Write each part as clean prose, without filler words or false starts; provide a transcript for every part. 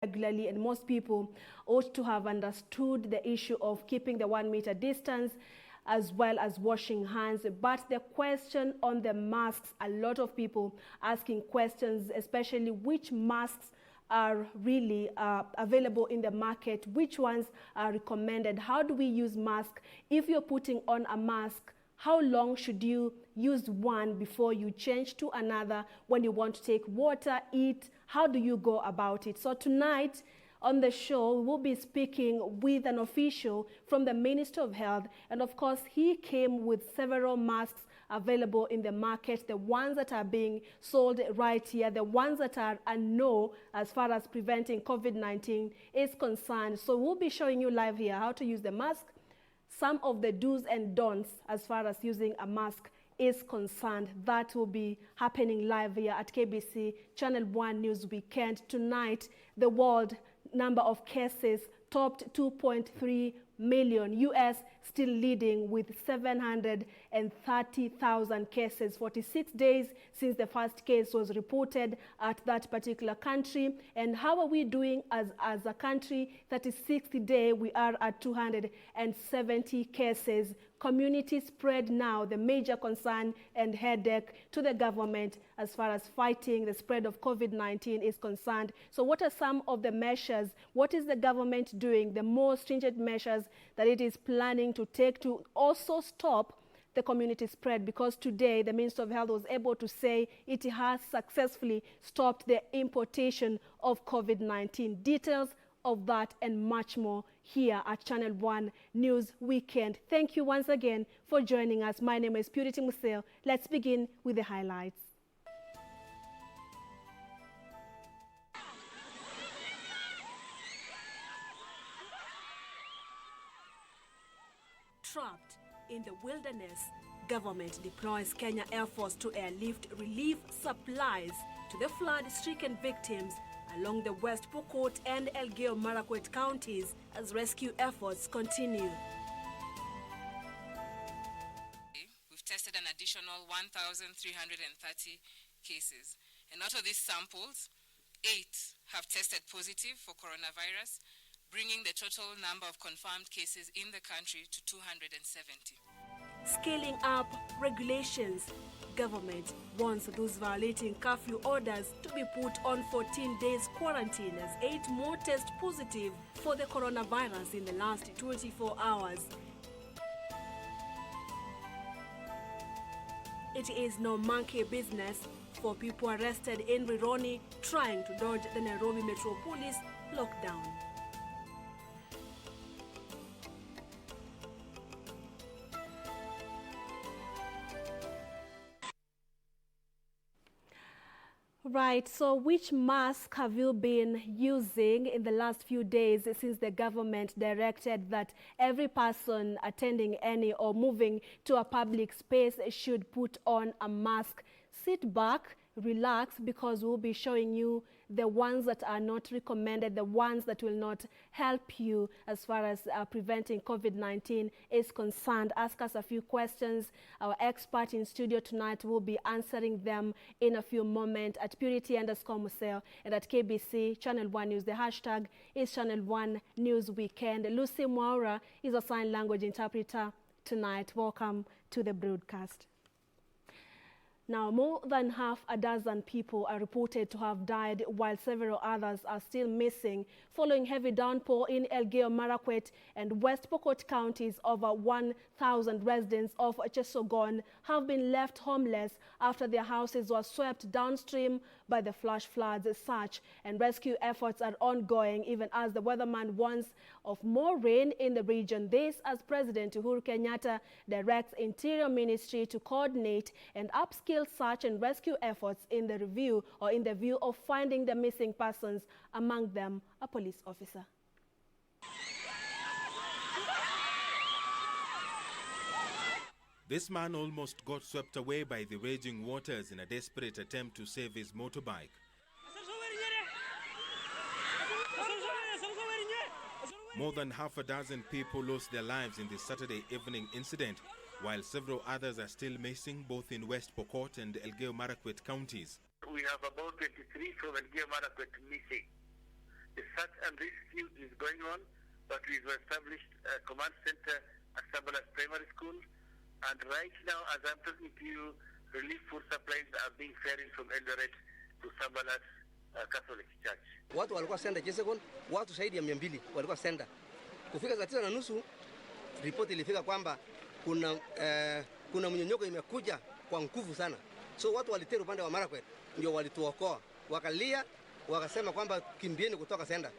regularly, and most people ought to have understood the issue of keeping the 1 meter distance as well as washing hands. But the question on the masks, a lot of people asking questions, especially which masks are really available in the market, which ones are recommended, how do we use masks? If you're putting on a mask, how long should you use one before you change to another? When you want to take water, eat, how do you go about it? So tonight on the show, we will be speaking with an official from the Ministry of Health. And of course, he came with several masks available in the market, the ones that are being sold right here, the ones that are a no as far as preventing COVID-19 is concerned. So we'll be showing you live here how to use the mask, some of the do's and don'ts as far as using a mask is concerned. That will be happening live here at KBC Channel 1 News Weekend. Tonight, the world number of cases topped 2.3 million. US still leading with 730,000 cases. 46 days since the first case was reported at that particular country. And how are we doing as a country? 36th day, we are at 270 cases. Community spread now, the major concern and headache to the government as far as fighting the spread of COVID-19 is concerned. So what are some of the measures? What is the government doing? The more stringent measures that it is planning to take to also stop the community spread, because today the Minister of Health was able to say it has successfully stopped the importation of COVID-19. Details of that and much more here at Channel 1 News Weekend. Thank you once again for joining us. My name is Purity Museo. Let's begin with the highlights. Trapped in the wilderness, government deploys Kenya Air Force to airlift relief supplies to the flood-stricken victims along the West Pokot and Elgeyo-Marakwet counties as rescue efforts continue. We've tested an additional 1,330 cases, and out of these samples, 8 have tested positive for coronavirus, bringing the total number of confirmed cases in the country to 270. Scaling up regulations. Government wants those violating curfew orders to be put on 14 days quarantine as 8 more test positive for the coronavirus in the last 24 hours. It is no monkey business for people arrested in Rironi trying to dodge the Nairobi Metro Police lockdown. Right, so which mask have you been using in the last few days since the government directed that every person attending any or moving to a public space should put on a mask? Sit back, relax, because we'll be showing you the ones that are not recommended, the ones that will not help you as far as preventing COVID-19 is concerned. Ask us a few questions. Our expert in studio tonight will be answering them in a few moments at Purity_Museo and at KBC Channel 1 News. The hashtag is Channel 1 News Weekend. Lucy Mwaura is a sign language interpreter tonight. Welcome to the broadcast. Now, more than half a dozen people are reported to have died, while several others are still missing following heavy downpour in Elgeyo-Marakwet and West Pokot counties. Over 1,000 residents of Chesogon have been left homeless after their houses were swept downstream by the flash floods. Search and rescue efforts are ongoing, even as the weatherman warns of more rain in the region. This as President Uhuru Kenyatta directs Interior Ministry to coordinate and upskill search and rescue efforts in the view of finding the missing persons, among them a police officer. This man almost got swept away by the raging waters in a desperate attempt to save his motorbike. More than half a dozen people lost their lives in this Saturday evening incident, while several others are still missing both in West Pokot and Elgeyo-Marakwet counties. We have about 23 from Elgeyo-Marakwet missing. The and rescue is going on, but we've established a command center at Sabalas Primary School. And right now, as I'm talking to you, relief food supplies are being ferried from Eldoret to Sabalas Catholic Church. Watu walikuwa senda Jesekon, watu zaidi ya 200 walikuwa senda. Kufika saa 9:30 ripoti ilifika kwamba kuna mnyonyoko imekuja kwa nguvu sana. So watu walitera upande wa Marakwet, ndio walituokoa. Wakalia, wakasema kwamba kimbieni kutoka senda.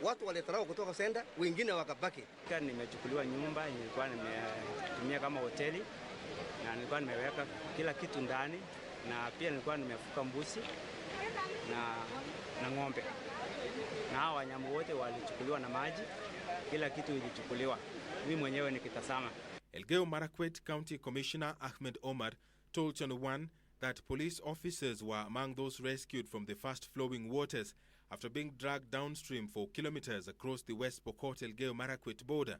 Watu walitarawa kutoka senda, wengine wakabaki. Nimechukuliwa nyumba, nilikuwa nimetumia kama hoteli na nilikuwa nimeweka kila kitu ndani, na pia nilikuwa nimefuka mbuzi na ng'ombe. Na hao wanyama wote walichukuliwa na maji, kila kitu ilichukuliwa. Mimi mwenyewe nikitazama. Elgeyo Marakwet County Commissioner Ahmed Omar told Channel 1 that police officers were among those rescued from the fast-flowing waters after being dragged downstream for kilometers across the West Pokot-Elgeyo Marakwet border.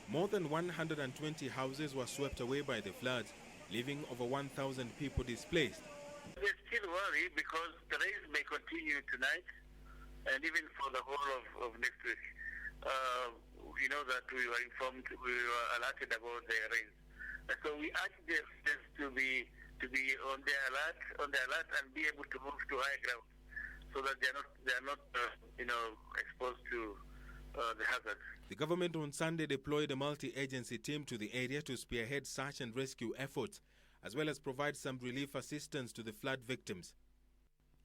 More than 120 houses were swept away by the floods, leaving over 1,000 people displaced. We're still worried because the rains may continue tonight and even for the whole of next week. You know that we were informed, we were alerted about the rains. And so we urge the residents to be on the alert and be able to move to higher ground so that they are not exposed to the hazards. The government on Sunday deployed a multi-agency team to the area to spearhead search and rescue efforts, as well as provide some relief assistance to the flood victims.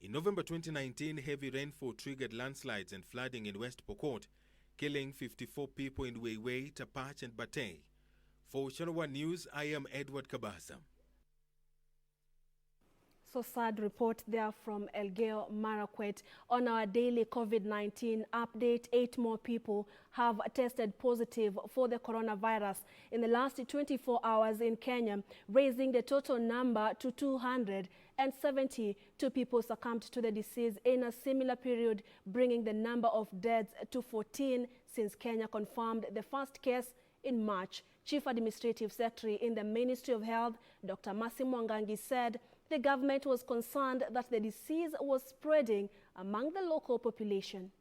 In November 2019, heavy rainfall triggered landslides and flooding in West Pokot, killing 54 people in Weiwei, Tapach and Batay. For Channel 1 News, I am Edward Kabasa. So sad report there from Elgeyo Marakwet. On our daily COVID-19 update, 8 more people have tested positive for the coronavirus in the last 24 hours in Kenya, raising the total number to 272 people succumbed to the disease in a similar period, bringing the number of deaths to 14 since Kenya confirmed the first case in March. Chief Administrative Secretary in the Ministry of Health, Dr. Mercy Mwangangi, said the government was concerned that the disease was spreading among the local population.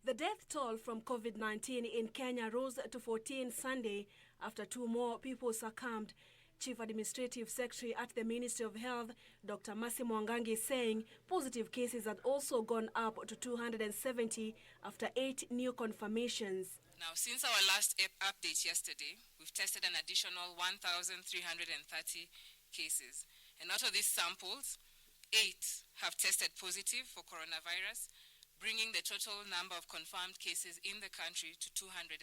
The death toll from COVID-19 in Kenya rose to 14 Sunday after 2 more people succumbed. Chief Administrative Secretary at the Ministry of Health, Dr. Mercy Mwangangi, saying positive cases had also gone up to 270 after 8 new confirmations. Now, since our last update yesterday, we've tested an additional 1,330 cases. And out of these samples, 8 have tested positive for coronavirus, bringing the total number of confirmed cases in the country to 270.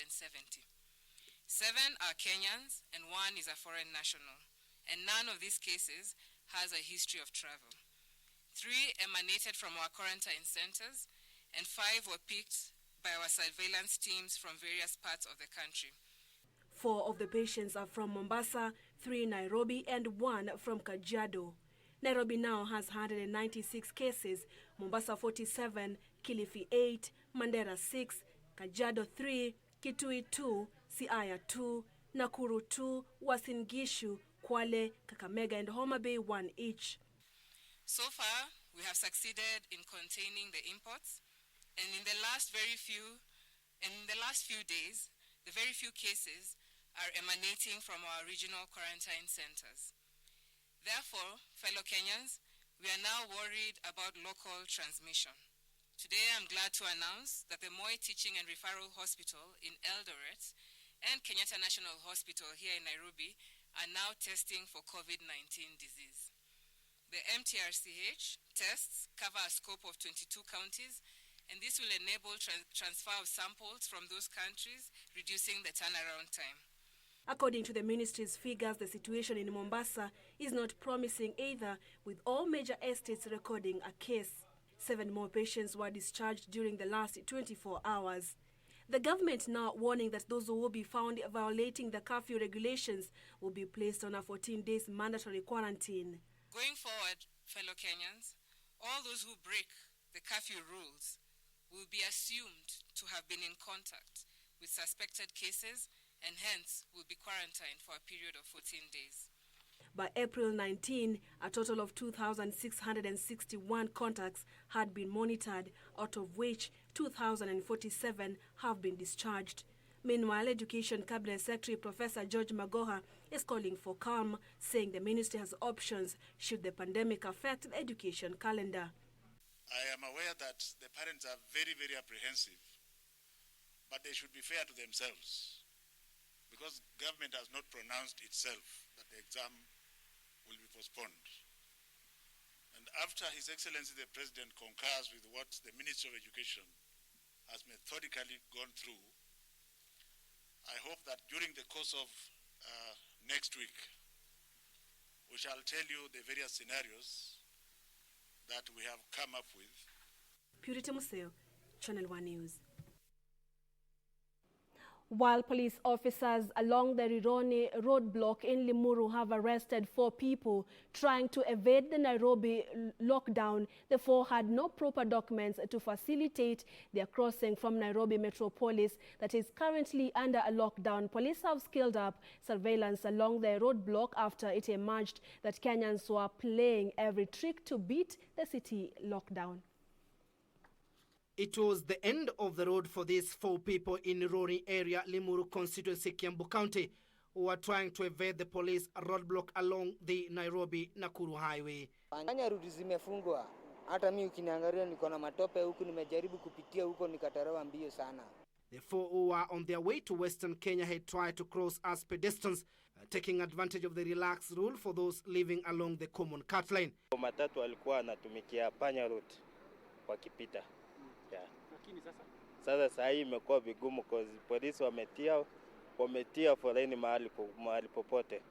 7 are Kenyans and 1 is a foreign national. And none of these cases has a history of travel. 3 emanated from our quarantine centers, and 5 were picked by our surveillance teams from various parts of the country. 4 of the patients are from Mombasa, 3 Nairobi, and 1 from Kajiado. Nairobi now has 196 cases, Mombasa 47, Kilifi 8, Mandera 6, Kajiado 3, Kitui 2, Siaya 2, Nakuru 2, Uasin Gishu, Kwale, Kakamega, and Homa Bay 1 each. So far, we have succeeded in containing the imports, and in the last few days, the very few cases are emanating from our regional quarantine centers. Therefore, fellow Kenyans, we are now worried about local transmission. Today, I'm glad to announce that the Moi Teaching and Referral Hospital in Eldoret and Kenyatta National Hospital here in Nairobi are now testing for COVID-19 disease. The MTRCH tests cover a scope of 22 counties, and this will enable transfer of samples from those countries, reducing the turnaround time. According to the ministry's figures, the situation in Mombasa is not promising either, with all major estates recording a case. 7 more patients were discharged during the last 24 hours. The government now warning that those who will be found violating the curfew regulations will be placed on a 14 days mandatory quarantine. Going forward, fellow Kenyans, all those who break the curfew rules will be assumed to have been in contact with suspected cases and hence will be quarantined for a period of 14 days. By April 19, a total of 2,661 contacts had been monitored, out of which 2,047 have been discharged. Meanwhile, Education Cabinet Secretary Professor George Magoha is calling for calm, saying the ministry has options should the pandemic affect the education calendar. I am aware that the parents are very, very apprehensive, but they should be fair to themselves, because government has not pronounced itself that the exam will be postponed. And after His Excellency the President concurs with what the Ministry of Education has methodically gone through, I hope that during the course of next week, we shall tell you the various scenarios that we have come up with. Purity Museo, Channel 1 News. While police officers along the Rironi roadblock in Limuru have arrested 4 people trying to evade the Nairobi lockdown, the 4 had no proper documents to facilitate their crossing from Nairobi metropolis that is currently under a lockdown. Police have scaled up surveillance along the roadblock after it emerged that Kenyans were playing every trick to beat the city lockdown. It was the end of the road for these 4 people in Rironi area, Limuru constituency, Kiambu County, who were trying to evade the police roadblock along the Nairobi-Nakuru highway. Panya rudi zimefungwa. Hata mimi ukiniangalia niko na matope huku, nimejaribu kupitia huko nikatarawa mbio sana. The 4 who were on their way to Western Kenya had tried to cross as pedestrians, taking advantage of the relaxed rule for those living along the common cut lane. Matatu walikuwa wanatumikia panya route wakipita. Sasa saa hii imekuwa vigumu because polisi wametia foleni mahali popote.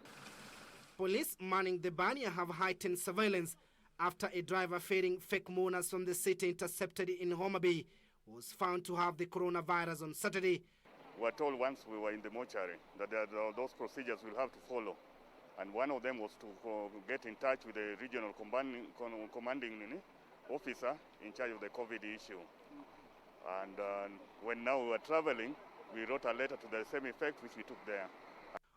Police manning the barrier have heightened surveillance after a driver ferrying fake mourners from the city intercepted in Homa Bay was found to have the coronavirus on Saturday. We were told once we were in the mortuary that those procedures will have to follow. And one of them was to get in touch with the regional commanding officer in charge of the COVID issue. And when now we were traveling, we wrote a letter to the same effect, which we took there.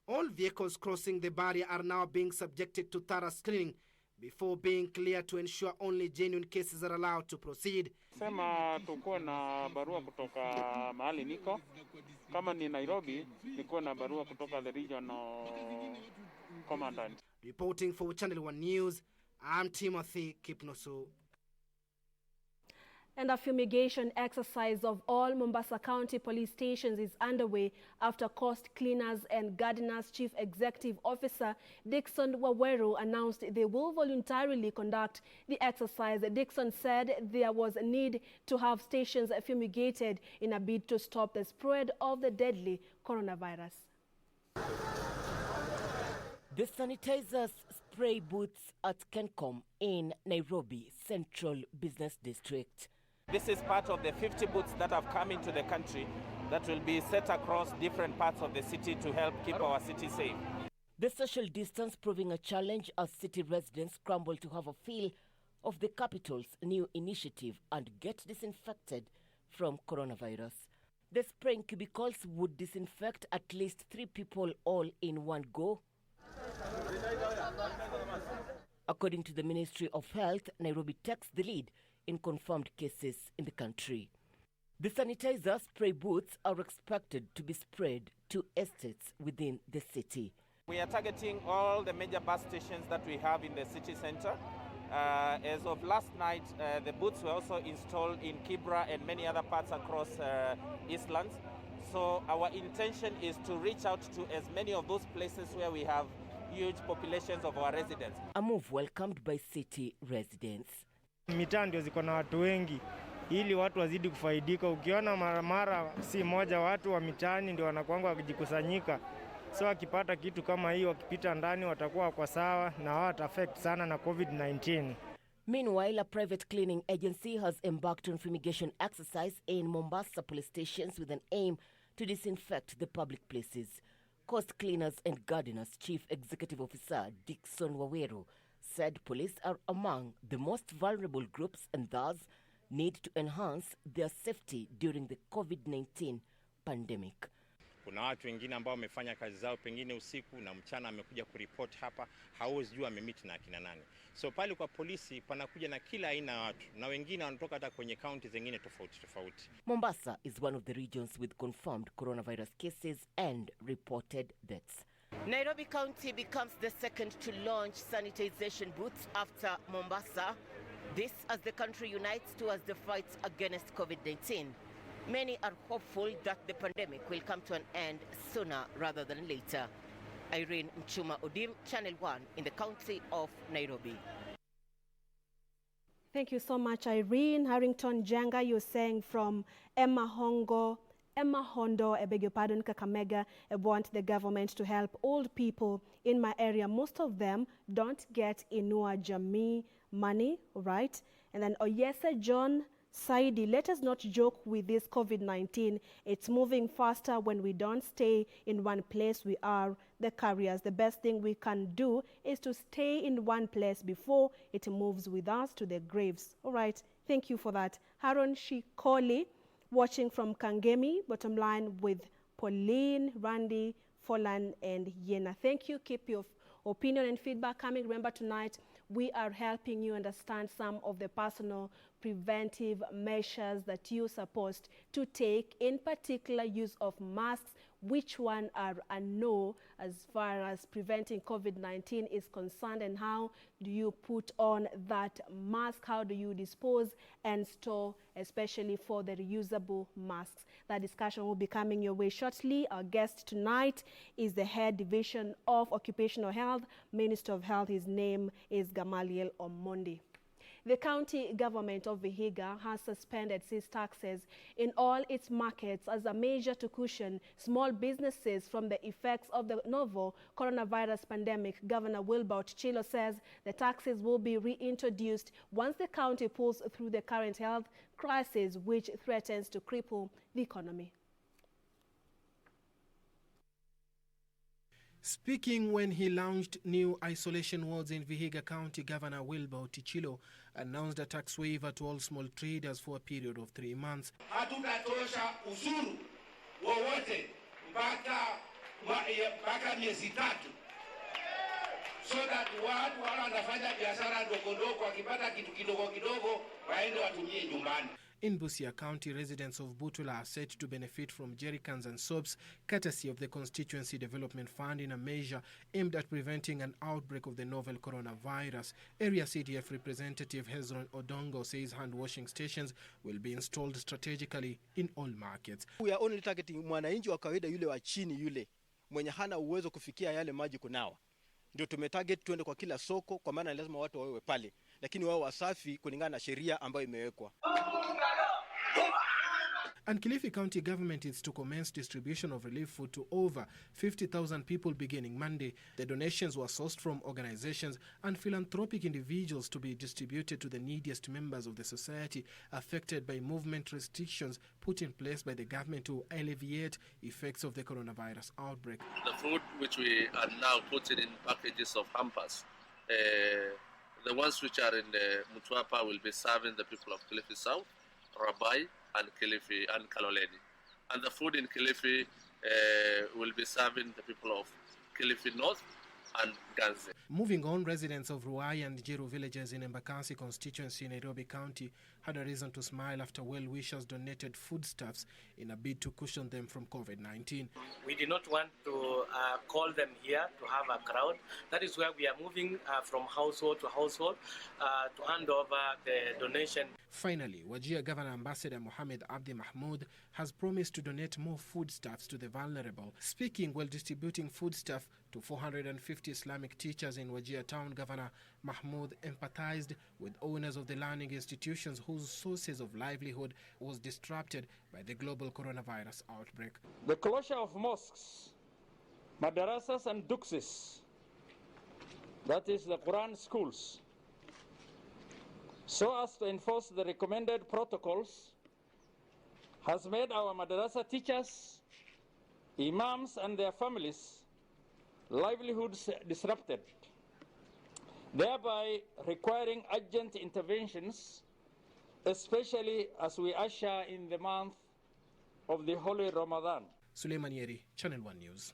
All vehicles crossing the barrier are now being subjected to thorough screening before being cleared to ensure only genuine cases are allowed to proceed. Sema tuko na barua kutoka mahali niko. Kama ni Nairobi, niko na barua kutoka the regional commandant. Reporting for Channel 1 News, I'm Timothy Kipnoso. And a fumigation exercise of all Mombasa County police stations is underway after Coast Cleaners and Gardeners Chief Executive Officer Dixon Waweru announced they will voluntarily conduct the exercise. Dixon said there was a need to have stations fumigated in a bid to stop the spread of the deadly coronavirus. The sanitizers spray booths at Kencom in Nairobi Central Business District. This is part of the 50 booths that have come into the country that will be set across different parts of the city to help keep our city safe. The social distance proving a challenge as city residents scramble to have a feel of the capital's new initiative and get disinfected from coronavirus. The spraying cubicles would disinfect at least 3 people all in one go. According to the Ministry of Health, Nairobi takes the lead in confirmed cases in the country. The sanitizer spray booths are expected to be spread to estates within the city. We are targeting all the major bus stations that we have in the city center. As of last night, the booths were also installed in Kibra and many other parts across Eastlands. So our intention is to reach out to as many of those places where we have huge populations of our residents. A move welcomed by city residents. Mitaa ndio ziko na watu wengi ili watu wazidi kufaidika. Ukiona mara si moja watu wa mitaani ndio wanakuanga wakijikusanyika. So wakipata kitu kama hiyo wakipita ndani watakuwa kwa sawa na hawata affect sana na COVID-19. Meanwhile, a private cleaning agency has embarked on fumigation exercise in Mombasa police stations with an aim to disinfect the public places. Coast Cleaners and Gardeners Chief Executive Officer Dixon Waweru said police are among the most vulnerable groups and thus need to enhance their safety during the COVID-19 pandemic. Kuna watu wengine ambao wamefanya kazi zao pengine usiku na mchana amekuja kuripoti hapa, hauwezi jua amemiti na akina nani. So pale kwa polisi panakuja na kila aina ya watu na wengine wanatoka hata kwenye kaunti zingine tofauti tofauti. Mombasa is one of the regions with confirmed coronavirus cases and reported deaths. Nairobi County becomes the second to launch sanitization booths after Mombasa. This as the country unites towards the fight against COVID-19. Many are hopeful that the pandemic will come to an end sooner rather than later. Irene Mchuma Odim, Channel 1 in the county of Nairobi. Thank you so much, Irene. Harrington Jenga, you're saying from Emma Hondo, I beg your pardon, Kakamega, I want the government to help old people in my area. Most of them don't get Inua Jamii money, right? And then Oyesa John Saidi, let us not joke with this COVID-19. It's moving faster when we don't stay in one place. We are the carriers. The best thing we can do is to stay in one place before it moves with us to the graves. All right, thank you for that. Haron Shikoli, watching from Kangemi, bottom line with Pauline, Randy, Folan, and Yena. Thank you. Keep your opinion and feedback coming. Remember, tonight we are helping you understand some of the personal preventive measures that you're supposed to take, in particular use of masks, which one are a no as far as preventing COVID-19 is concerned, and how do you put on that mask, how do you dispose and store, especially for the reusable masks. That discussion will be coming your way shortly. Our guest tonight is the head division of occupational health, Minister of Health. His name is Gamaliel Omondi. The county government of Vihiga has suspended its taxes in all its markets as a measure to cushion small businesses from the effects of the novel coronavirus pandemic. Governor Wilbert Chilo says the taxes will be reintroduced once the county pulls through the current health crisis, which threatens to cripple the economy. Speaking when he launched new isolation wards in Vihiga County, Governor Wilbert Chilo announced a tax waiver to all small traders for a period of 3 months. Hatutatosha ushuru wowote mpaka miezi 3, so that watu wale wanafanya biashara ndogo wakipata kitu kidogo waende watumie nyumbani. In Busia County, residents of Butula are set to benefit from jerrycans and soaps, courtesy of the Constituency Development Fund, in a measure aimed at preventing an outbreak of the novel coronavirus. Area CDF representative Hezron Odongo says hand-washing stations will be installed strategically in all markets. We are only targeting mwananchi wa kawaida, yule wa chini, yule mwenye hana uwezo kufikia yale maji kunawa. Ndio tumetarget tuende kwa kila soko, kwa maana lazima watu wawe pale, lakini wao wasafi kulingana na sheria ambayo imewekwa. And Kilifi County government is to commence distribution of relief food to over 50,000 people beginning Monday. The donations were sourced from organizations and philanthropic individuals to be distributed to the neediest members of the society affected by movement restrictions put in place by the government to alleviate effects of the coronavirus outbreak. The food which we are now putting in packages of hampers, the ones which are in the Mutwapa will be serving the people of Kilifi South, Rabai, and Kilifi and Kaloleni. And the food in Kilifi will be serving the people of Kilifi North and Ganze. Moving on, residents of Ruai and Jiru villages in Embakasi constituency in Nairobi County had a reason to smile after well-wishers donated foodstuffs in a bid to cushion them from COVID-19. We did not want to call them here to have a crowd. That is where we are moving from household to household to hand over the donation. Finally, Wajir Governor Ambassador Mohamed Abdi Mahmoud has promised to donate more foodstuffs to the vulnerable. Speaking while distributing foodstuff to 450 Islamic teachers in Wajir town, Governor Mahmoud empathized with owners of the learning institutions whose sources of livelihood was disrupted by the global coronavirus outbreak. The closure of mosques, madrasas and duxis, that is the Quran schools, so as to enforce the recommended protocols, has made our madrasa teachers, imams and their families' livelihoods disrupted, thereby requiring urgent interventions, especially as we usher in the month of the Holy Ramadan. Suleiman Yeri, Channel 1 News.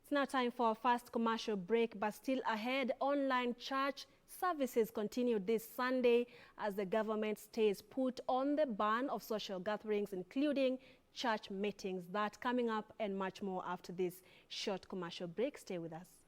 It's now time for our first commercial break, but still ahead, online church services continue this Sunday as the government stays put on the ban of social gatherings, including church meetings. That coming up and much more after this short commercial break. Stay with us.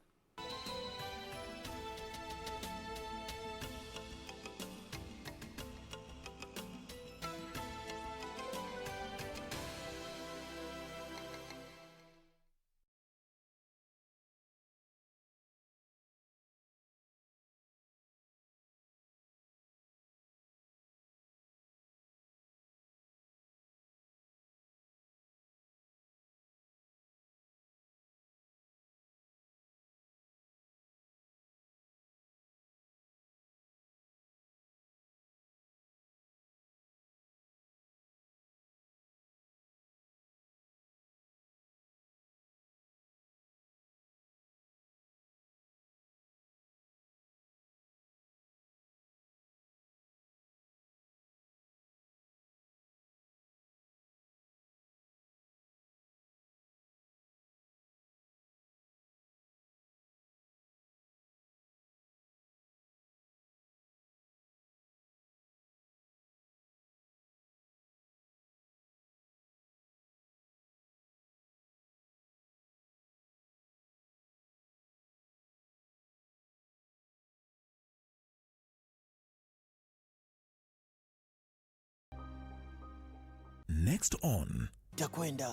Next on, takwenda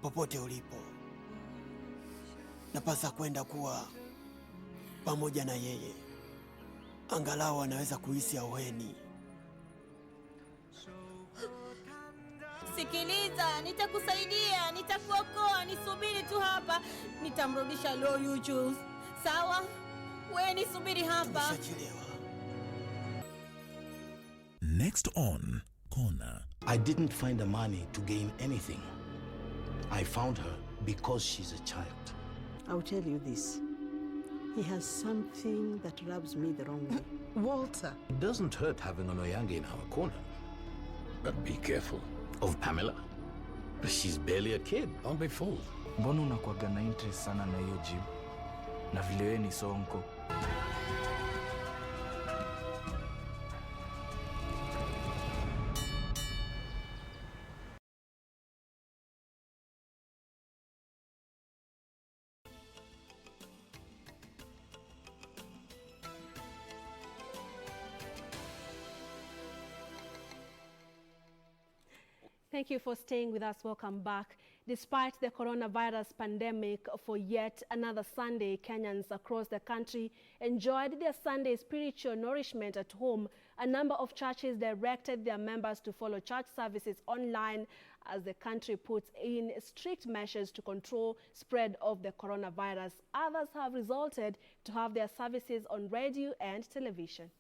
popote ulipo, napasa kwenda kuwa pamoja na yeye, angalau anaweza kuhisi auheni. Sikiliza, nitakusaidia, nitakuokoa, nisubiri tu hapa, nitamrudisha Loyu Jules. Sawa? Wewe nisubiri hapa. next on Corner. I didn't find the money to gain anything. I found her because she's a child. I'll tell you this. He has something that rubs me the wrong way. Walter. It doesn't hurt having an Oyange in our corner. But be careful of Pamela. She's barely a kid. Don't be fooled. Mbona unakuwaga na interest sana na hiyo gym? Na vile wewe ni sonko. Thank you for staying with us. Welcome back. Despite the coronavirus pandemic, for yet another Sunday, Kenyans across the country enjoyed their Sunday spiritual nourishment at home. A number of churches directed their members to follow church services online as the country puts in strict measures to control spread of the coronavirus. Others have resorted to have their services on radio and television.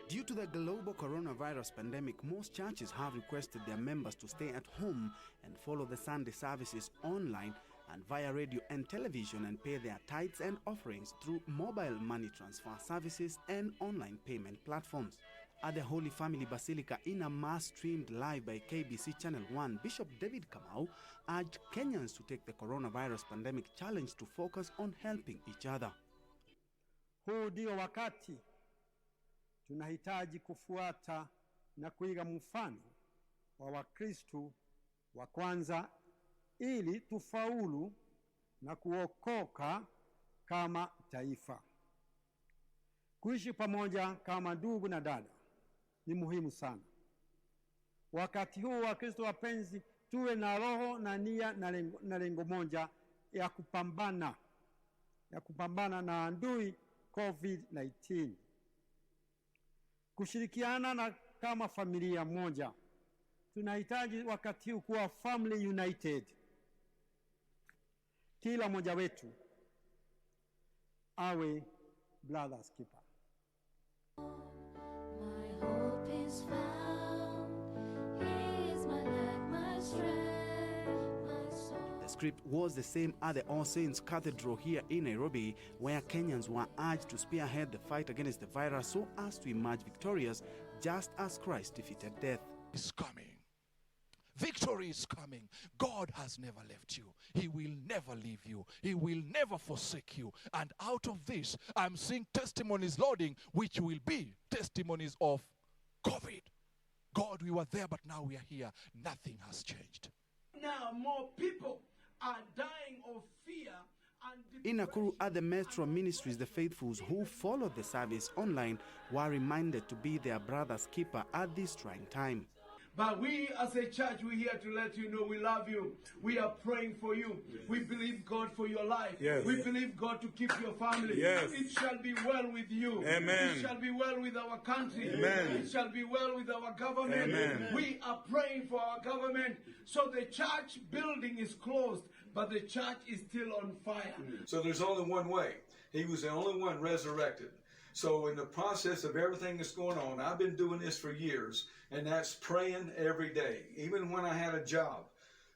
Due to the global coronavirus pandemic, most churches have requested their members to stay at home and follow the Sunday services online and via radio and television and pay their tithes and offerings through mobile money transfer services and online payment platforms. At the Holy Family Basilica in a mass streamed live by KBC Channel 1, Bishop David Kamau urged Kenyans to take the coronavirus pandemic challenge to focus on helping each other. Huu ndio wakati tunahitaji kufuata na kuiga mfano wa Wakristo wa kwanza ili tufaulu na kuokoka kama taifa. Kuishi pamoja kama ndugu na dada ni muhimu sana. Wakati huu Wakristo wapenzi, tuwe na roho na nia na lengo moja ya kupambana na adui COVID-19. Kushirikiana na kama familia moja. Tunahitaji wakati huu kuwa family united. Kila mmoja wetu awe brother's keeper. My hope is found. He is my light, my strength, my soul. The script was the same at the All Saints Cathedral here in Nairobi, where Kenyans were urged to spearhead the fight against the virus so as to emerge victorious, just as Christ defeated death. Is coming. Victory is coming. God has never left you. He will never leave you. He will never forsake you. And out of this, I'm seeing testimonies loading, which will be testimonies of COVID. God, we were there, but now we are here. Nothing has changed. Now more people are dying of fear. In Nakuru at the Metro Ministries, the faithfuls who followed the service online were reminded to be their brother's keeper at this trying time. But we as a church, we're here to let you know we love you. We are praying for you. Yes. We believe God for your life. Yes. We believe God to keep your family. Yes. It shall be well with you. Amen. It shall be well with our country. Amen. It shall be well with our government. Amen. We are praying for our government. So the church building is closed, but the church is still on fire. So there's only one way. He was the only one resurrected. So in the process of everything that's going on, I've been doing this for years, and that's praying every day. Even when I had a job,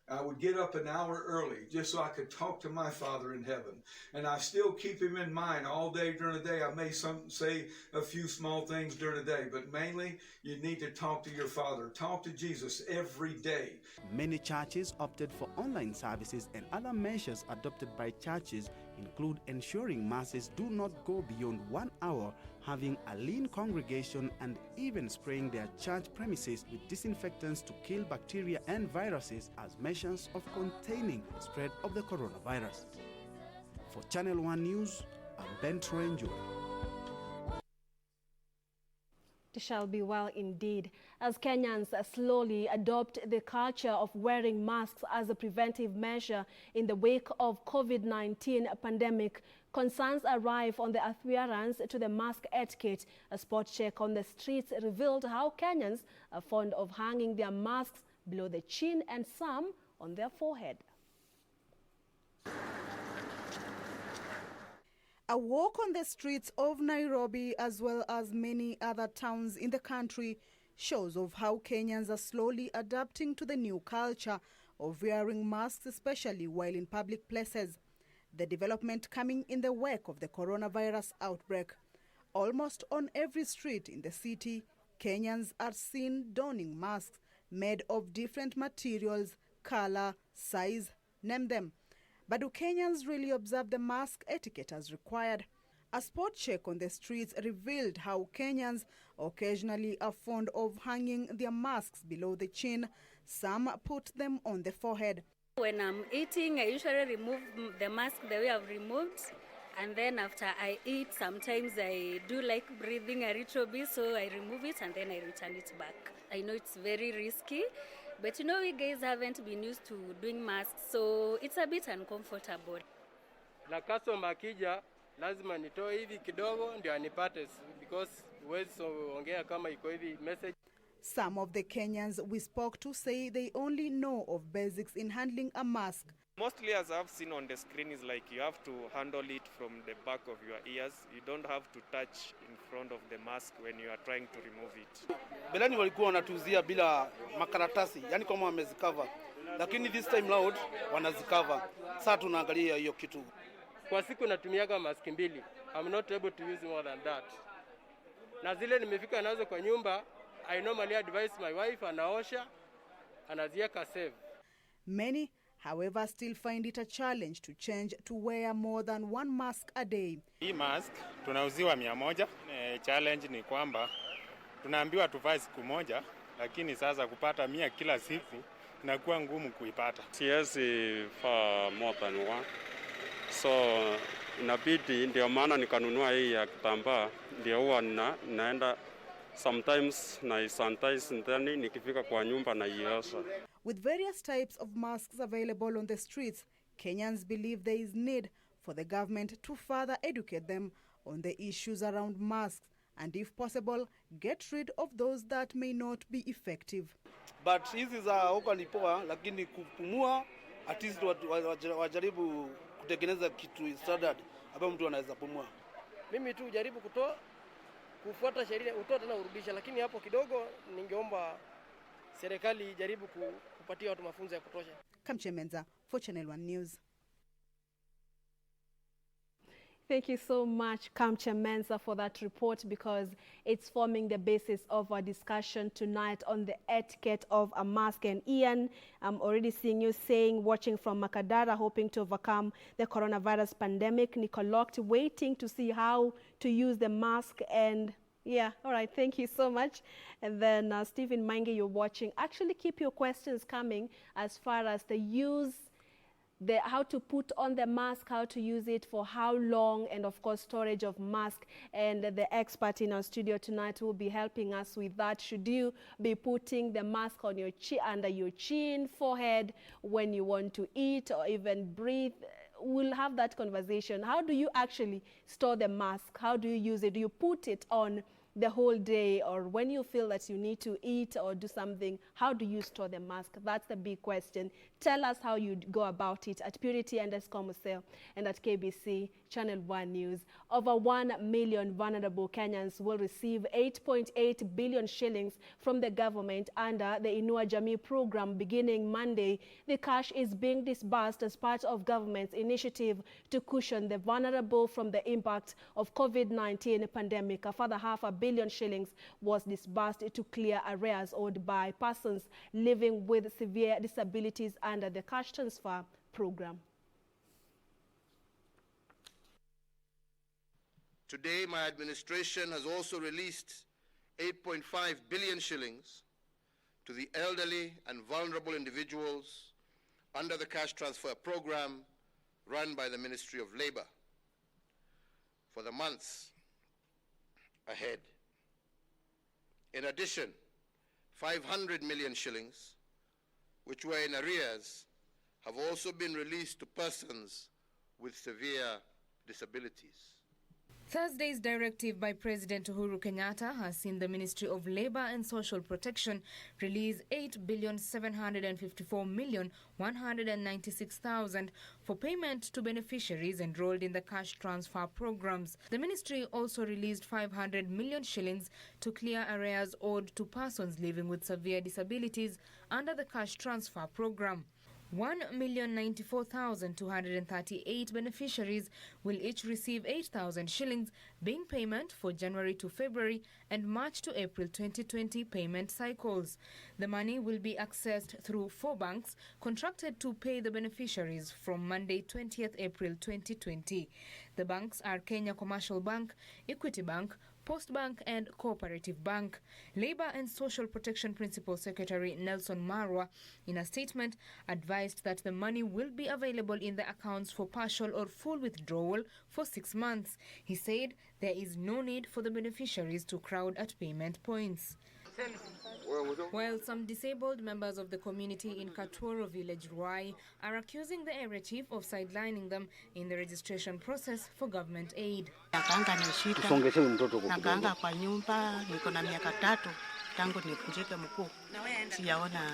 I would get up an hour early just so I could talk to my Father in heaven. And I still keep him in mind all day during the day. I may say a few small things during the day, but mainly you need to talk to your Father. Talk to Jesus every day. Many churches opted for online services, and other measures adopted by churches include ensuring masses do not go beyond 1 hour, having a lean congregation, and even spraying their church premises with disinfectants to kill bacteria and viruses as measures of containing the spread of the coronavirus. For Channel 1 News, I'm Ben Troenjo. It shall be well indeed. As Kenyans slowly adopt the culture of wearing masks as a preventive measure in the wake of COVID-19 pandemic, concerns arrive on the adherence to the mask etiquette. A spot check on the streets revealed how Kenyans are fond of hanging their masks below the chin and some on their forehead. A walk on the streets of Nairobi, as well as many other towns in the country, shows of how Kenyans are slowly adapting to the new culture of wearing masks, especially while in public places. The development coming in the wake of the coronavirus outbreak. Almost on every street in the city, Kenyans are seen donning masks made of different materials, color, size, name them. But do Kenyans really observe the mask etiquette as required? A spot check on the streets revealed how Kenyans occasionally are fond of hanging their masks below the chin. Some put them on the forehead. When I'm eating, I usually remove the mask the way I've removed. And then after I eat, sometimes I do like breathing a little bit, so I remove it and then I return it back. I know it's very risky. But you know, we guys haven't been used to doing masks, so it's a bit uncomfortable. Na customer akija, lazima nitoe hivi kidogo ndio anipate because huwezi ongea kama iko hivi message. Some of the Kenyans we spoke to say they only know of basics in handling a mask. Mostly, as I've seen on the screen, is like you have to handle it from the back of your ears. You don't have to touch in front of the mask when you are trying to remove it. Belani walikuwa wanatuzia bila makaratasi, yani kama wamezikava. Lakini this time loud wanazikava. Sasa tunaangalia hiyo kitu. Kwa siku natumiaga mask mbili. I'm not able to use more than that. Na zile nimefika nazo kwa nyumba, I normally advise my wife anaosha, anaziweka save. Many however, still find it a challenge to change to wear more than one mask a day. Hii mask tunauziwa 100. Challenge ni kwamba tunaambiwa tuvae siku moja, lakini sasa kupata 100 kila siku inakuwa ngumu kuipata. Siwezi for more than one. So inabidi, ndio maana nikanunua hii ya kitambaa, ndio huwa naenda sometimes na sanitize ndani, nikifika kwa nyumba na iosha. With various types of masks available on the streets, Kenyans believe there is need for the government to further educate them on the issues around masks and, if possible, get rid of those that may not be effective. But hizi za huko ni poa, lakini kupumua at least wajaribu kutengeneza kitu standard hapo mtu anaweza pumua. Mimi tu jaribu kufuata sheria, utoa tena urudisha, lakini hapo kidogo ningeomba serikali jaribu kupatia watu mafunzo ya kutosha. Kamchemenza, for Channel 1 News. Thank you so much, Kamcha Mensa, for that report, because it's forming the basis of our discussion tonight on the etiquette of a mask. And Ian, I'm already seeing you saying, watching from Makadara, hoping to overcome the coronavirus pandemic. Nicolockt, waiting to see how to use the mask. And yeah, all right, thank you so much. And then Stephen Mange, you're watching. Actually, keep your questions coming as far as the use, how to put on the mask, how to use it, for how long, and of course storage of mask. And the expert in our studio tonight will be helping us with that. Should you be putting the mask on your under your chin, forehead, when you want to eat or even breathe? We'll have that conversation. How do you actually store the mask? How do you use it? Do you put it on the whole day, or when you feel that you need to eat or do something, how do you store the mask? That's the big question. Tell us how you go about it at Purity_Museo and at KBC Channel 1 News. Over 1 million vulnerable Kenyans will receive 8.8 billion shillings from the government under the Inua Jamii program beginning Monday. The cash is being disbursed as part of government's initiative to cushion the vulnerable from the impact of COVID-19 pandemic. A further $500 million shillings was disbursed to clear arrears owed by persons living with severe disabilities under the cash transfer program. Today, my administration has also released 8.5 billion shillings to the elderly and vulnerable individuals under the cash transfer program run by the Ministry of Labor for the months ahead. In addition, 500 million shillings, which were in arrears, have also been released to persons with severe disabilities. Thursday's directive by President Uhuru Kenyatta has seen the Ministry of Labor and Social Protection release 8,754,196,000 for payment to beneficiaries enrolled in the cash transfer programs. The ministry also released 500 million shillings to clear arrears owed to persons living with severe disabilities under the cash transfer program. 1,094,238 beneficiaries will each receive 8,000 shillings, being payment for January to February and March to April 2020 payment cycles. The money will be accessed through 4 banks contracted to pay the beneficiaries from Monday 20th April 2020. The banks are Kenya Commercial Bank, Equity Bank, Post Bank and Cooperative Bank. Labor and Social Protection Principal Secretary Nelson Marwa, in a statement, advised that the money will be available in the accounts for partial or full withdrawal for 6 months. He said there is no need for the beneficiaries to crowd at payment points. While some disabled members of the community in Katoro village, Ruai, are accusing the area chief of sidelining them in the registration process for government aid. Nakaanga kwa nyumba, niko na miaka 3 tangu nikunjike mkuu. Sijaona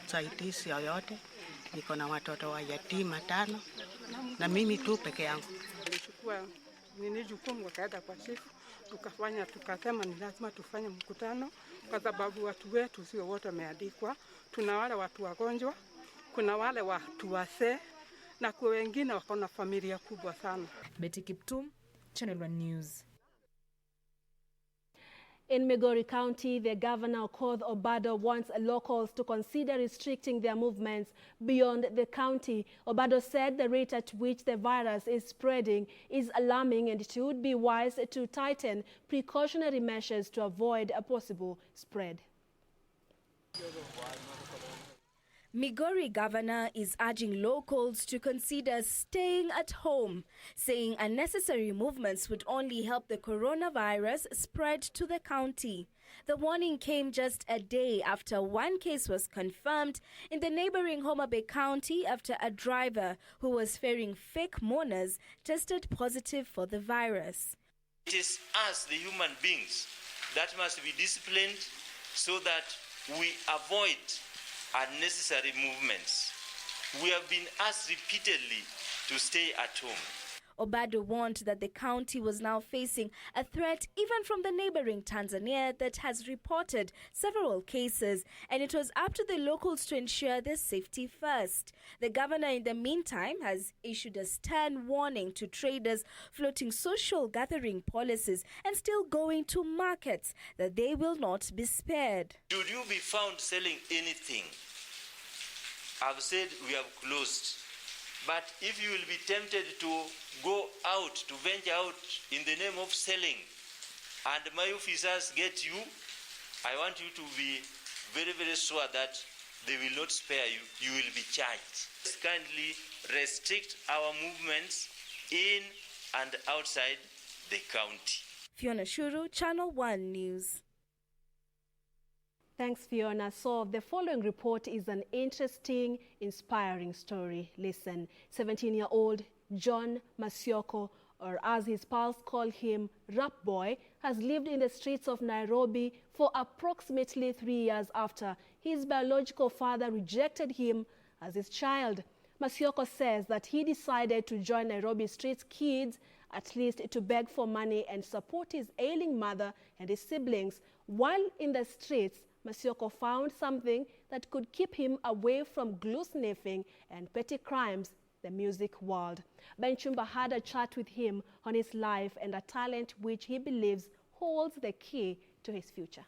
usaidizi yoyote. Niko na watoto wa yatima 5 na mimi tu peke yangu. Nilichukua jukumu wakaenda kwa chifu, tukasema ni lazima tufanye mkutano kwa sababu watu wetu sio wote wameandikwa. Tuna wale watu wagonjwa, kuna wale watu wazee na kwa wengine wako na familia kubwa sana. Betty Kiptum, Channel 1 News. In Migori County, the Governor Okoth Obado wants locals to consider restricting their movements beyond the county. Obado said the rate at which the virus is spreading is alarming and it would be wise to tighten precautionary measures to avoid a possible spread. Migori governor is urging locals to consider staying at home, saying unnecessary movements would only help the coronavirus spread to the county. The warning came just a day after 1 case was confirmed in the neighboring Homa Bay County after a driver who was ferrying fake mourners tested positive for the virus. It is us, the human beings, that must be disciplined so that we avoid unnecessary movements. We have been asked repeatedly to stay at home. Obado warned that the county was now facing a threat even from the neighboring Tanzania that has reported several cases, and it was up to the locals to ensure their safety first. The governor, in the meantime, has issued a stern warning to traders floating social gathering policies and still going to markets that they will not be spared. Should you be found selling anything, I've said we have closed. But if you will be tempted to go out, to venture out in the name of selling, and my officers get you, I want you to be very, very sure that they will not spare you. You will be charged. Kindly restrict our movements in and outside the county. Fiona Shuru, Channel 1 News. Thanks, Fiona. So the following report is an interesting, inspiring story. Listen, 17-year-old John Masioko, or as his pals call him, Rap Boy, has lived in the streets of Nairobi for approximately 3 years after his biological father rejected him as his child. Masioko says that he decided to join Nairobi street kids, at least to beg for money and support his ailing mother and his siblings. While in the streets, Masioko found something that could keep him away from glue sniffing and petty crimes, the music world. Ben Chumba had a chat with him on his life and a talent which he believes holds the key to his future.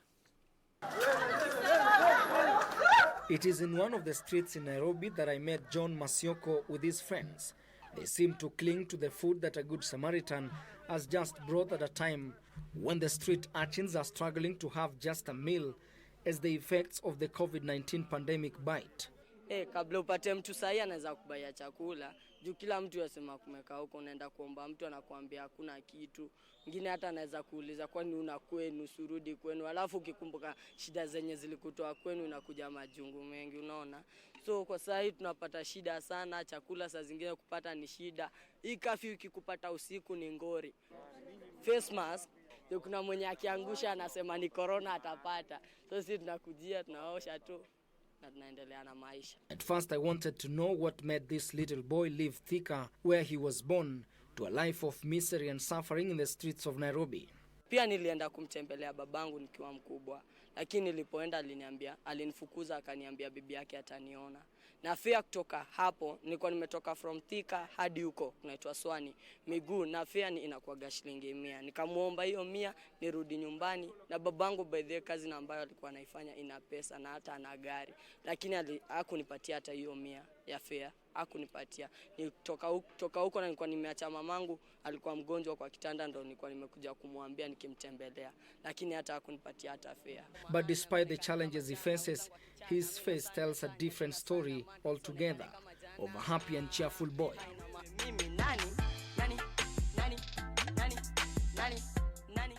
It is in one of the streets in Nairobi that I met John Masioko with his friends. They seem to cling to the food that a good Samaritan has just brought at a time when the street urchins are struggling to have just a meal as the effects of the COVID-19 pandemic bite. Kabla upate mtu sahi anaweza kubaya chakula, juu kila mtu yasema kumeka huko, unaenda kuomba mtu anakuambia hakuna kitu. Ngine hata anaweza kuuliza kwani una kwenu, surudi kwenu, alafu ukikumbuka shida zenye zilikutoa kwenu unakuja majungu mengi, unaona. So kwa sahi tunapata shida sana, chakula saa zingine kupata ni shida. Hii kafyu ikikupata usiku ni ngori. Face mask, kuna mwenye akiangusha anasema ni corona atapata. So sisi tunakujia, tunaosha tu na tunaendelea na maisha. At first I wanted to know what made this little boy live Thika, where he was born, to a life of misery and suffering in the streets of Nairobi. Pia nilienda kumtembelea babangu nikiwa mkubwa, lakini nilipoenda alinifukuza akaniambia bibi yake ataniona. Na fare kutoka hapo nilikuwa nimetoka from Thika hadi huko kunaitwa Swani miguu, na fare ni inakuwa shilingi 100. Nikamuomba hiyo 100 nirudi nyumbani, na babangu by the kazi na ambayo alikuwa anaifanya ina pesa na hata ana gari, lakini hakunipatia hata hiyo 100 ya fare, hakunipatia. Nitoka huko na nilikuwa nimeacha mamangu, alikuwa mgonjwa kwa kitanda, ndo nilikuwa nimekuja kumwambia nikimtembelea, lakini hata hakunipatia hata fare. But despite the challenges he faces, his face tells a different story altogether of a happy and cheerful boy.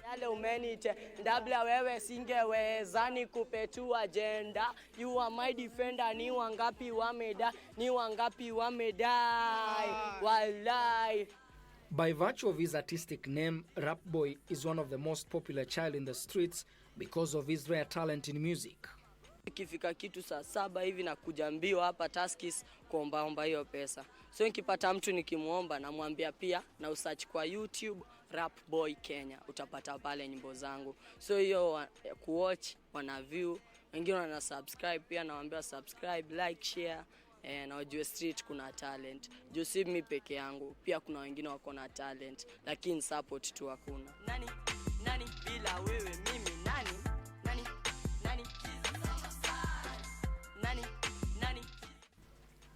Yale umenite ndabla wewe singeweza nikupe tu agenda. You are my defender, ni wangapi wamedai wallahi. By virtue of his artistic name, Rap Boy is one of the most popular child in the streets because of his rare talent in music. Ikifika kitu saa 7 hivi na kuja mbio hapa Taskis kuomba hiyo pesa. So nikipata mtu nikimuomba namwambia pia na usearch kwa YouTube Rap Boy Kenya, utapata pale nyimbo zangu. So hiyo kuwatch, wana view, wengine wana subscribe pia, nawaambia subscribe, like, share. Na wajue street kuna talent. Juu si mimi peke yangu, pia kuna wengine wako na talent, lakini support tu hakuna. Nani bila wewe mimi nani?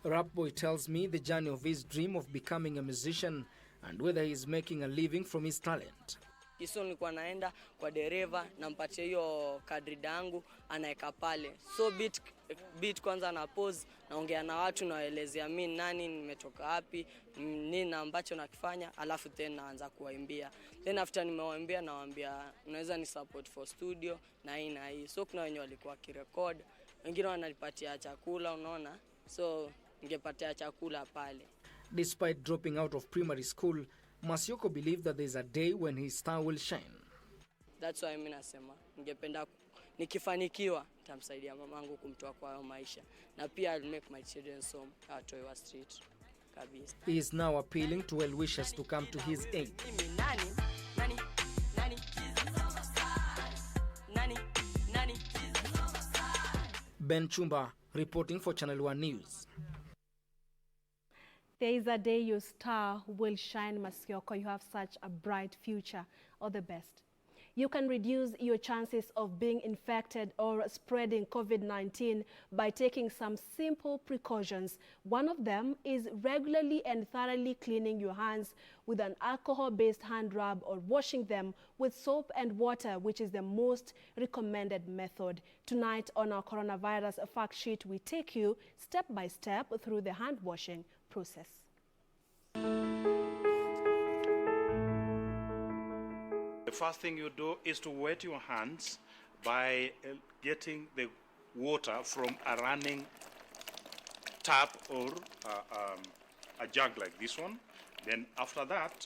Rap Boy tells me the journey of his dream of becoming a musician and whether he is making a living from his talent. Kiso nilikuwa naenda kwa dereva, nampatia hiyo kadri dangu, anaeka pale. So beat kwanza na pause, naongea na watu, nawaelezea mimi nani, nimetoka wapi, nini ambacho nakifanya, alafu tena naanza kuwaimbia. Then after nimewaimbia nawaambia unaweza ni support for studio na hii na hii. So kuna wenye walikuwa kirecord, wengine wananipatia chakula, unaona. So ningepatia chakula pale. Despite dropping out of primary school, Masioko believed that there is a day when his star will shine. That's why mimi nasema ningependa nikifanikiwa nitamsaidia mamangu kumtoa kwa hayo maisha, na pia I'll make my children home atoe wa street. kabisa. He is now appealing to well-wishers to come to his aid. Ben Chumba reporting for Channel 1 News. There is a day your star will shine, Masioko. You have such a bright future. All the best. You can reduce your chances of being infected or spreading COVID-19 by taking some simple precautions. One of them is regularly and thoroughly cleaning your hands with an alcohol-based hand rub or washing them with soap and water, which is the most recommended method. Tonight on our coronavirus fact sheet, we take you step by step through the hand washing process. The first thing you do is to wet your hands by getting the water from a running tap or a jug like this one. Then after that,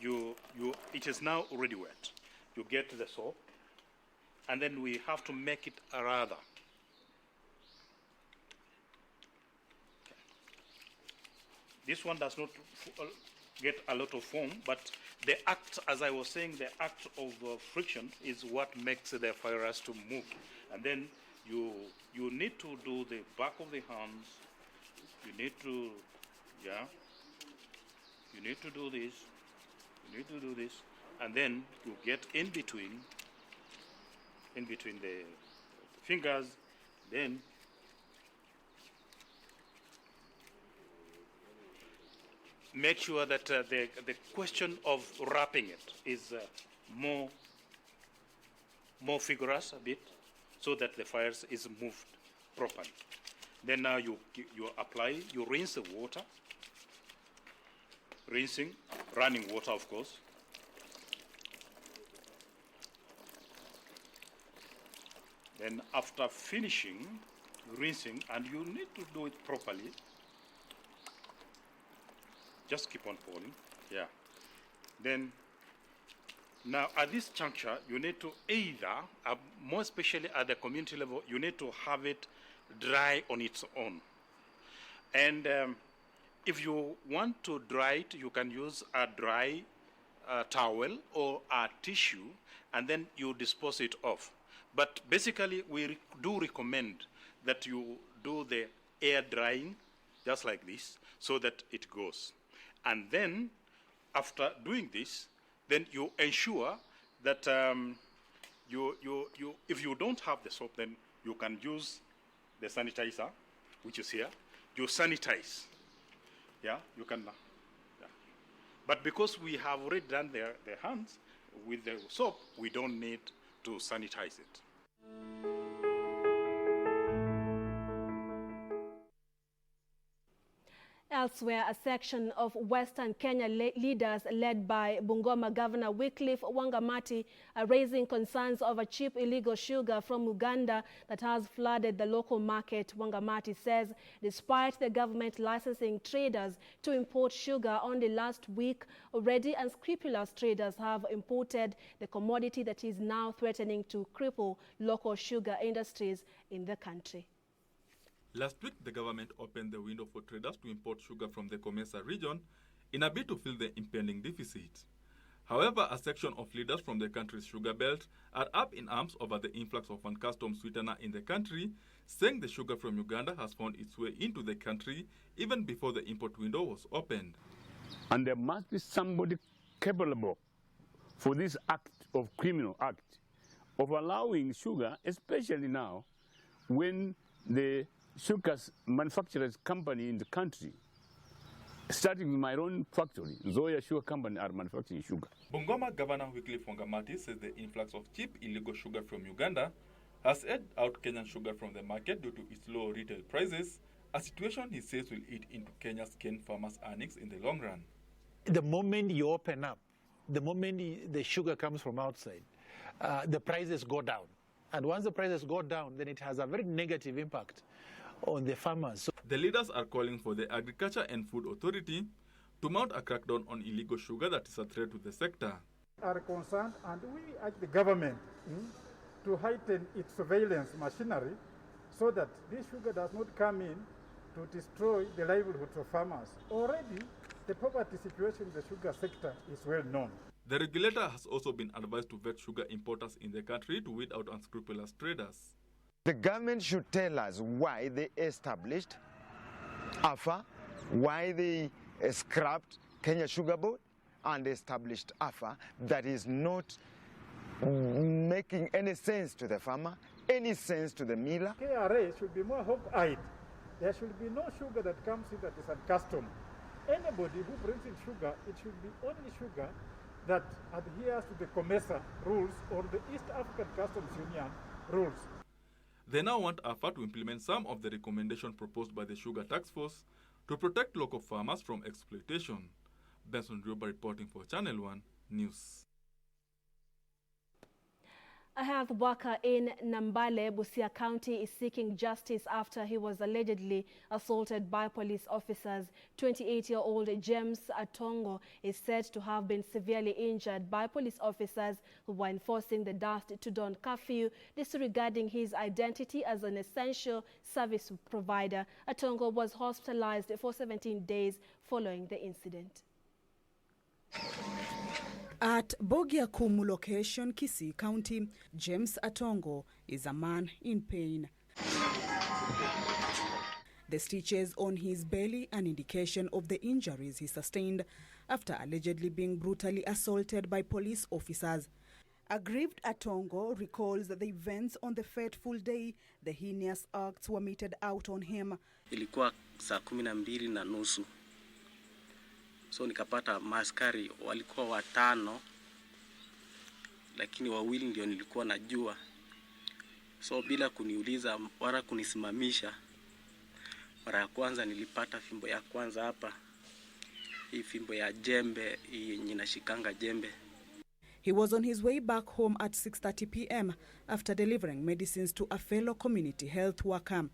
it is now already wet. You get the soap, and then we have to make it a rather. This one does not get a lot of foam, but the act, as I was saying, the act of friction is what makes the virus to move. And then you need to do the back of the hands. You need to, you need to do this. You need to do this, and then you get in between the fingers. Then make sure that the question of wrapping it is more vigorous a bit, so that the virus is moved properly. Then now you apply, you rinse the water, rinsing, running water of course. Then after finishing rinsing, and you need to do it properly, just keep on pouring, Then, now at this juncture, you need to either, more especially at the community level, you need to have it dry on its own. And if you want to dry it, you can use a dry towel or a tissue, and then you dispose it off. But basically, we do recommend that you do the air drying, just like this, so that it goes. And then, after doing this, then you ensure that if you don't have the soap, then you can use the sanitizer, which is here. You sanitize. You can. But because we have already done their hands with the soap, we don't need to sanitize it. Elsewhere, a section of Western Kenya leaders led by Bungoma Governor Wycliffe Wangamati are raising concerns over cheap illegal sugar from Uganda that has flooded the local market. Wangamati says despite the government licensing traders to import sugar only last week, already unscrupulous traders have imported the commodity that is now threatening to cripple local sugar industries in the country. Last week, the government opened the window for traders to import sugar from the Comesa region in a bid to fill the impending deficit. However, a section of leaders from the country's sugar belt are up in arms over the influx of uncustomed sweetener in the country, saying the sugar from Uganda has found its way into the country even before the import window was opened. And there must be somebody capable for this act of criminal act of allowing sugar, especially now when the sugar manufacturers company in the country, starting with my own factory, Zoya Sugar Company, are manufacturing sugar. Bungoma Governor Wycliffe Wangamati says the influx of cheap illegal sugar from Uganda has edged out Kenyan sugar from the market due to its low retail prices, a situation he says will eat into Kenya's cane farmers' earnings in the long run. The moment you open up, the moment the sugar comes from outside, the prices go down. And once the prices go down, then it has a very negative impact on the farmers. The leaders are calling for the Agriculture and Food Authority to mount a crackdown on illegal sugar that is a threat to the sector. Are concerned, and we urge the government to heighten its surveillance machinery so that this sugar does not come in to destroy the livelihoods of farmers. Already, the poverty situation in the sugar sector is well known. The regulator has also been advised to vet sugar importers in the country to weed out unscrupulous traders. The government should tell us why they established AFA, why they scrapped Kenya Sugar Board and established AFA that is not making any sense to the farmer, any sense to the miller. KRA should be more hawk-eyed. There should be no sugar that comes in that is uncustomed. Anybody who brings in sugar, it should be only sugar that adheres to the COMESA rules or the East African Customs Union rules. They now want AFA to implement some of the recommendations proposed by the Sugar Task Force to protect local farmers from exploitation. Benson Rioba reporting for Channel 1 News. A health worker in Nambale, Busia County, is seeking justice after he was allegedly assaulted by police officers. 28-year-old James Atongo is said to have been severely injured by police officers who were enforcing the dusk to dawn curfew, disregarding his identity as an essential service provider. Atongo was hospitalized for 17 days following the incident. At Bogiakumu location, Kisii County, James Atongo is a man in pain. The stitches on his belly, an indication of the injuries he sustained after allegedly being brutally assaulted by police officers. Aggrieved Atongo recalls the events on the fateful day the heinous acts were meted out on him. Ilikuwa saa 12:30. So nikapata maaskari walikuwa 5, lakini 2 ndio nilikuwa najua. So bila kuniuliza wala kunisimamisha, mara ya kwanza nilipata fimbo ya kwanza hapa. Hii fimbo ya jembe, yenye inashikanga jembe. He was on his way back home at 6:30 p.m. after delivering medicines to a fellow community health worker.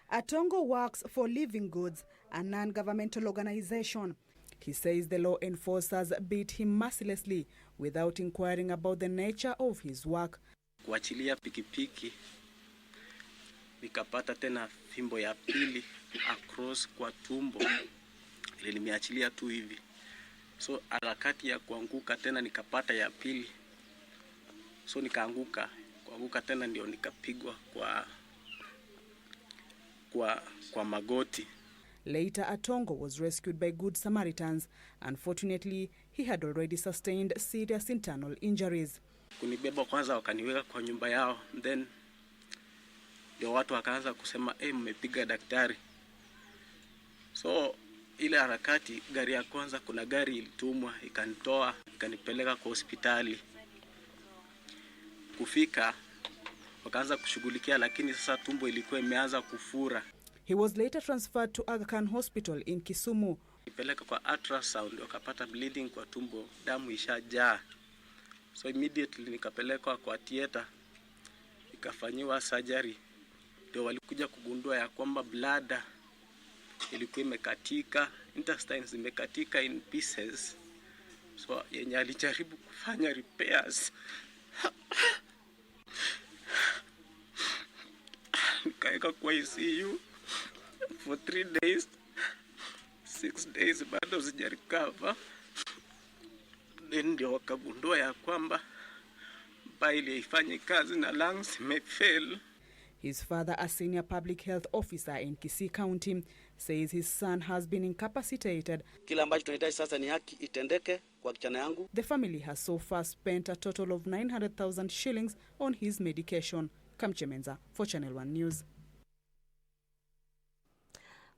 Atongo works for Living Goods, a non-governmental organization. He says the law enforcers beat him mercilessly without inquiring about the nature of his work. Kuachilia pikipiki, nikapata tena fimbo ya pili across kwa tumbo. Ile nimeachilia tu hivi. So harakati ya kuanguka tena nikapata ya pili. So nikaanguka. Kuanguka tena ndio nikapigwa kwa magoti. Later, Atongo was rescued by Good Samaritans. Unfortunately, he had already sustained serious internal injuries. Kunibeba kwanza wakaniweka kwa nyumba yao. Then, ndio watu wakaanza kusema, mmepiga daktari. So, ile harakati, gari ya kwanza, kuna gari ilitumwa, ikanitoa, ikanipeleka kwa hospitali. Kufika, wakaanza kushughulikia, lakini sasa tumbo ilikuwa imeanza kufura. He was later transferred to Aga Khan Hospital in Kisumu. Nipeleka kwa ultrasound, wakapata bleeding kwa tumbo, damu ishajaa. So immediately nikapelekwa kwa theater, ikafanyiwa surgery. Ndio walikuja kugundua ya kwamba bladder ilikuwa imekatika, intestines zimekatika in pieces. So yenye alijaribu kufanya repairs. Nikaeka kwa ICU for 3 days, 6 days bado sijarecover. Then ndio wakagundua ya kwamba bile haifanyi kazi na lungs imefail. His father, a senior public health officer in Kisii County, says his son has been incapacitated. Kila ambacho tunahitaji sasa ni haki itendeke kwa kijana yangu. The family has so far spent a total of 900,000 shillings on his medication. Kamchemenza for Channel 1 News.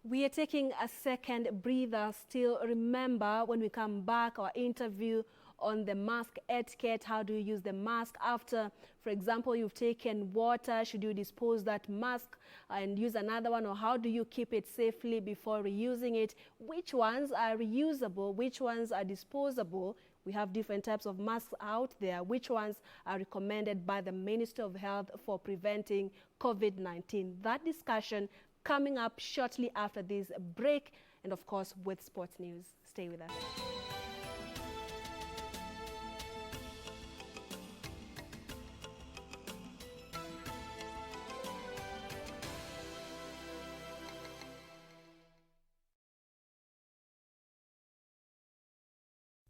We are taking a second breather. Still remember, when we come back, our interview on the mask etiquette. How do you use the mask after, for example, you've taken water? Should you dispose that mask and use another one, or how do you keep it safely before reusing it? Which ones are reusable? Which ones are disposable? We have different types of masks out there. Which ones are recommended by the Minister of Health for preventing COVID-19? That discussion coming up shortly after this break, and of course with sports news. Stay with us.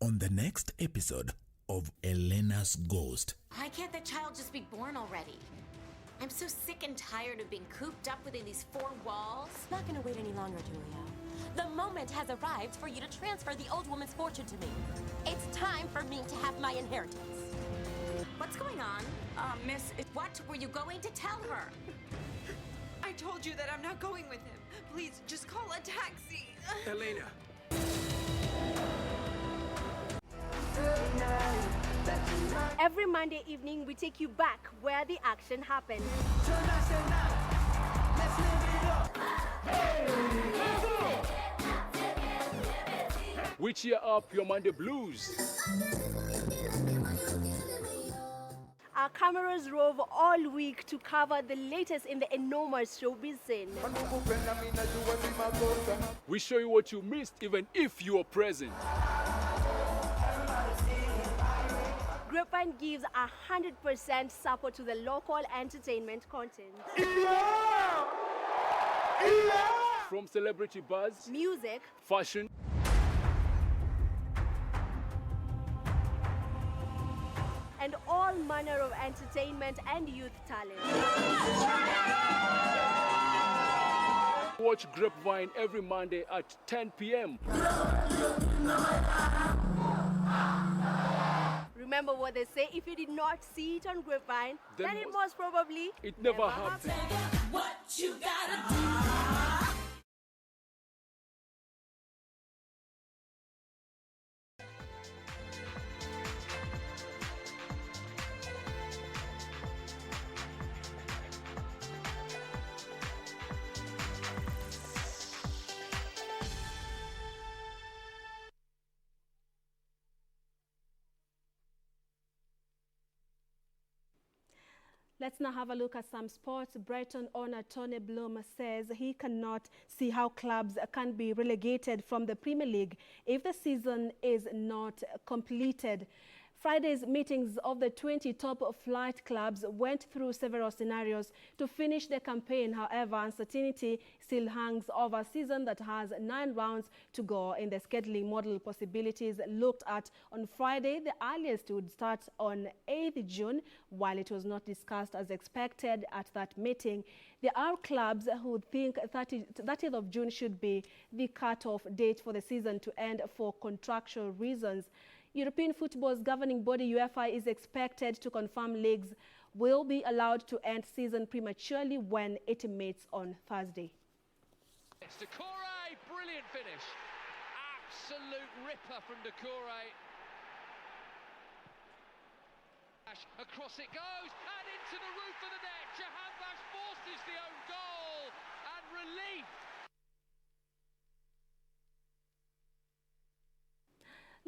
on the next episode of Elena's Ghost. Why can't the child just be born already? I'm so sick and tired of being cooped up within these four walls. Not gonna wait any longer, Julia. The moment has arrived for you to transfer the old woman's fortune to me. It's time for me to have my inheritance. What's going on? Miss, what were you going to tell her? I told you that I'm not going with him. Please, just call a taxi. Elena. Every Monday evening, we take you back where the action happened. We cheer up your Monday blues. Our cameras rove all week to cover the latest in the enormous showbiz scene. We show you what you missed even if you were present. Grapevine gives 100% support to the local entertainment content. From celebrity buzz, music, fashion, and all manner of entertainment and youth talent. Watch Grapevine every Monday at 10 p.m. Remember what they say, if you did not see it on Grapevine, then it most probably never happened. What you gotta do? Let's now have a look at some sports. Brighton owner Tony Bloom says he cannot see how clubs can be relegated from the Premier League if the season is not completed. Friday's meetings of the 20 top flight clubs went through several scenarios to finish the campaign. However, uncertainty still hangs over a season that has 9 rounds to go. In the scheduling model, possibilities looked at on Friday, the earliest would start on 8th June, while it was not discussed as expected at that meeting. There are clubs who think 30th of June should be the cut-off date for the season to end for contractual reasons. European football's governing body UEFA is expected to confirm leagues will be allowed to end season prematurely when it meets on Thursday. Decore, brilliant finish. Absolute ripper from Decore. Across it goes and into the roof of the net. Jahanbakhsh forces the own goal and relief.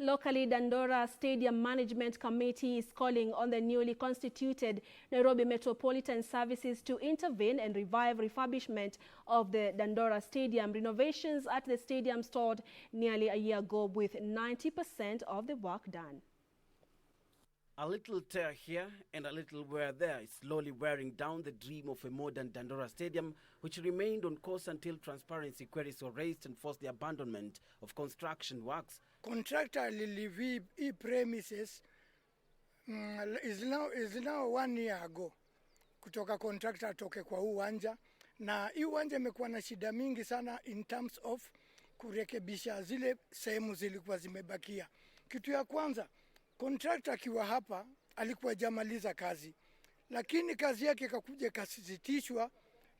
Locally, Dandora Stadium Management Committee is calling on the newly constituted Nairobi Metropolitan Services to intervene and revive refurbishment of the Dandora Stadium. Renovations at the stadium started nearly a year ago with 90% of the work done. A little tear here and a little wear there is slowly wearing down the dream of a modern Dandora Stadium, which remained on course until transparency queries were raised and forced the abandonment of construction works. Contractor leave premises is now 1 year ago kutoka contractor atoke kwa uwanja, na hii uwanja imekuwa na shida mingi sana in terms of kurekebisha zile sehemu zilikuwa zimebakia. Kitu ya kwanza, contractor akiwa hapa alikuwa jamaliza kazi, lakini kazi yake ikakuja kasisitishwa,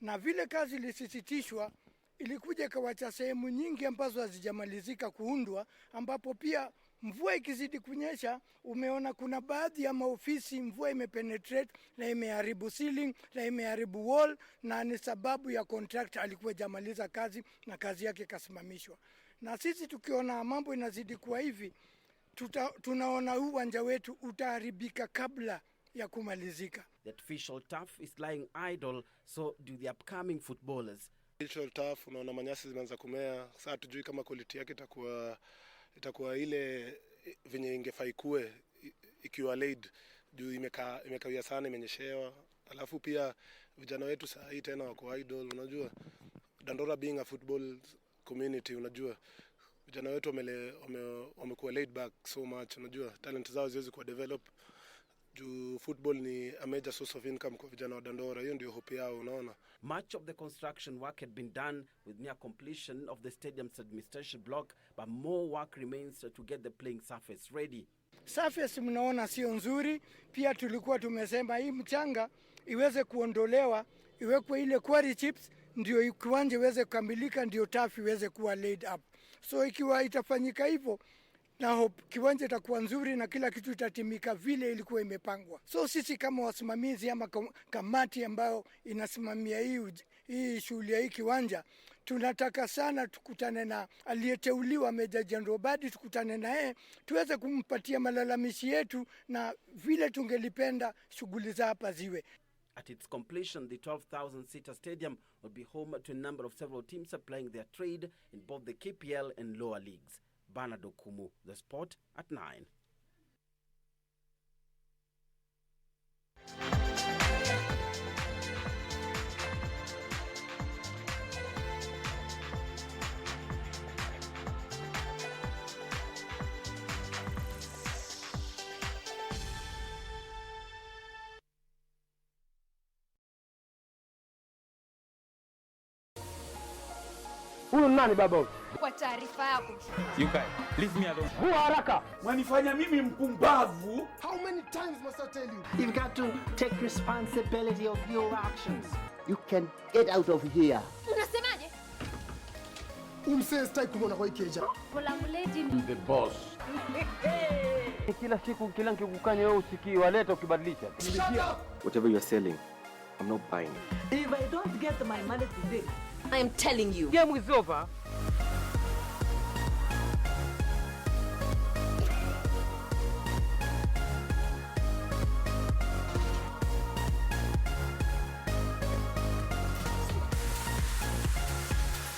na vile kazi ilisisitishwa ilikuja kawacha sehemu nyingi ambazo hazijamalizika kuundwa, ambapo pia mvua ikizidi kunyesha, umeona kuna baadhi ya maofisi mvua imepenetrate na imeharibu ceiling na imeharibu wall, na ni sababu ya contractor alikuwa jamaliza kazi na kazi yake kasimamishwa. Na sisi tukiona mambo inazidi kuwa hivi, tunaona huu uwanja wetu utaharibika kabla ya kumalizika. The artificial turf is lying idle, so do the upcoming footballers. Artificial turf, unaona manyasi zimeanza kumea. Sasa tujui kama quality yake itakuwa ile venye ingefaa ikue ikiwa laid, juu imekawia sana, imenyeshewa. Alafu pia vijana wetu saa hii tena wako idle, unajua. Dandora being a football community, unajua vijana wetu wamekuwa laid back so much. Unajua talent zao ziwezi kuwa develop. Juu football ni a major source of income kwa vijana wa Dandora. Hiyo ndio hope yao, unaona. Much of the construction work had been done with near completion of the stadium's administration block, but more work remains to get the playing surface ready. Surface mnaona sio nzuri, pia tulikuwa tumesema hii mchanga iweze kuondolewa, iwekwe ile quarry chips ndio kiwanja iweze kukamilika, ndio turf iweze kuwa laid up. So ikiwa itafanyika hivyo, na hope kiwanja itakuwa nzuri na kila kitu itatimika vile ilikuwa imepangwa. So sisi kama wasimamizi ama kamati ambayo inasimamia hii shughuli ya hii kiwanja, tunataka sana tukutane na aliyeteuliwa Meja Jenerali Badi, tukutane na yeye tuweze kumpatia malalamishi yetu na vile tungelipenda shughuli za hapa ziwe. At its completion, the 12,000-seater stadium will be home to a number of several teams applying their trade in both the KPL and lower leagues. Bernard Okumu, The Sport at 9. Huyu nani baba? Kwa taarifa yako. Yukai, leave me alone. Huwa haraka. Mwanifanya mimi mpumbavu. How many times must I tell you? You've got to take responsibility of your actions. You can get out of here. Unasemaje? Umse stai kumona kwa ikeja. Polamuleti. The boss. Kila siku kila nikikukanya wewe usikii, waleta ukibadilisha. Whatever you're selling, I'm not buying. If I don't get my money today, I am telling you. Game is over.